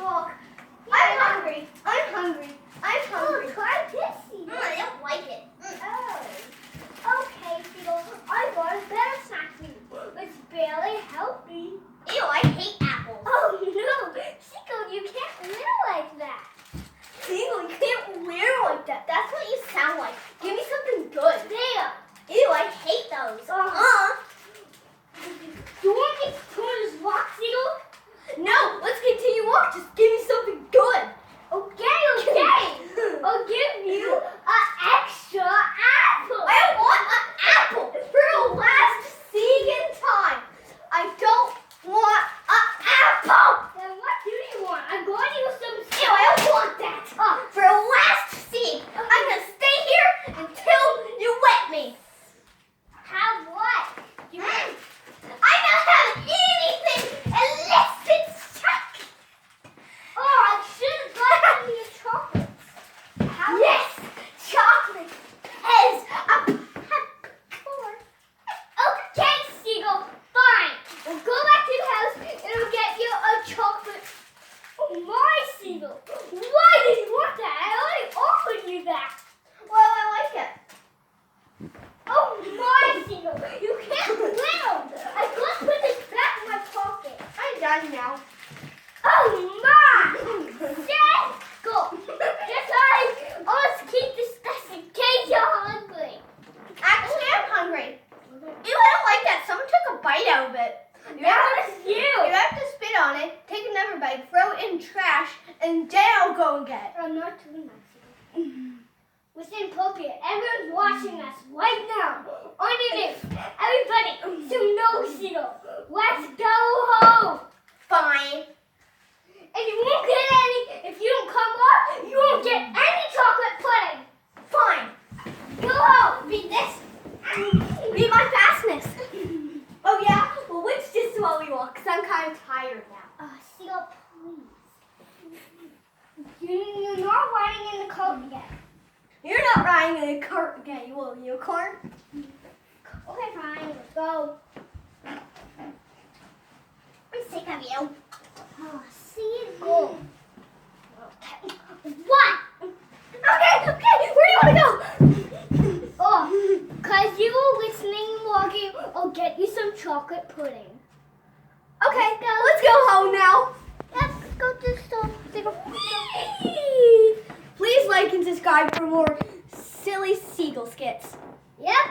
walk. I'm hungry. I'm hungry. I'm hungry. Oh, try this, Seagull. I don't like it. Oh. Okay, Seagull. I got a better snack for you. It's barely healthy. Ew, I hate apples. Oh no, Seagull, you can't live like that. Ew, you can't wear like that. That's what you sound like. Give me something good. There. Ew, I hate those. You want me to just walk, Seagull? No, let's continue walk. Just give me something good. Okay. I'll give you an extra apple. I don't want an apple for the last second time. I don't want an apple. Then what do you want? I'm going to use some. Ew, I don't want that. For the last seed, I'm going to stay here until you wet me. Have what? I'm not having anything unless it's chocolate. Oh, I should have gotten you chocolates. How? Yes, chocolate has a peppercorn. Okay, Seagull. Fine. We'll go back to the house and we'll get you a chocolate. Oh, my Seagull. Why did you want that? I already offered you that. Well, I like it. Oh, my Seagull. You can't win them. I can't put this back in my pocket. I'm done now. Oh, my. Seagull. That's right. Let's keep discussing in case you're hungry. Actually, I'm hungry. Ew, I don't like that. Someone took a bite out of it. That was you. You have to spit on it, take another bite, throw it in trash, and then I'll go and get it. I'm not doing that, Seagull. It's inappropriate. Everyone's watching us right now. On the news. Everybody, so no, Seagull. Let's go home. Fine. And you won't get any. If you don't come up, you won't get any chocolate pudding. Fine. Go home. Beat this. Beat my fastness. Oh, yeah? Well, let's just slowly walk, because I'm kind of tired now. Seagull, please. You're not riding in the cart yet. You're not riding in a cart again, will you, Corn? Okay, fine. Let's go. I'm sick of you. Oh, Seagull. Okay. What? Okay, where do you want to go? Oh, because you were listening and walking, I'll get you some chocolate pudding. Okay, let's go home now. Let's go to the store. Please like and subscribe for more silly seagull skits. Yep.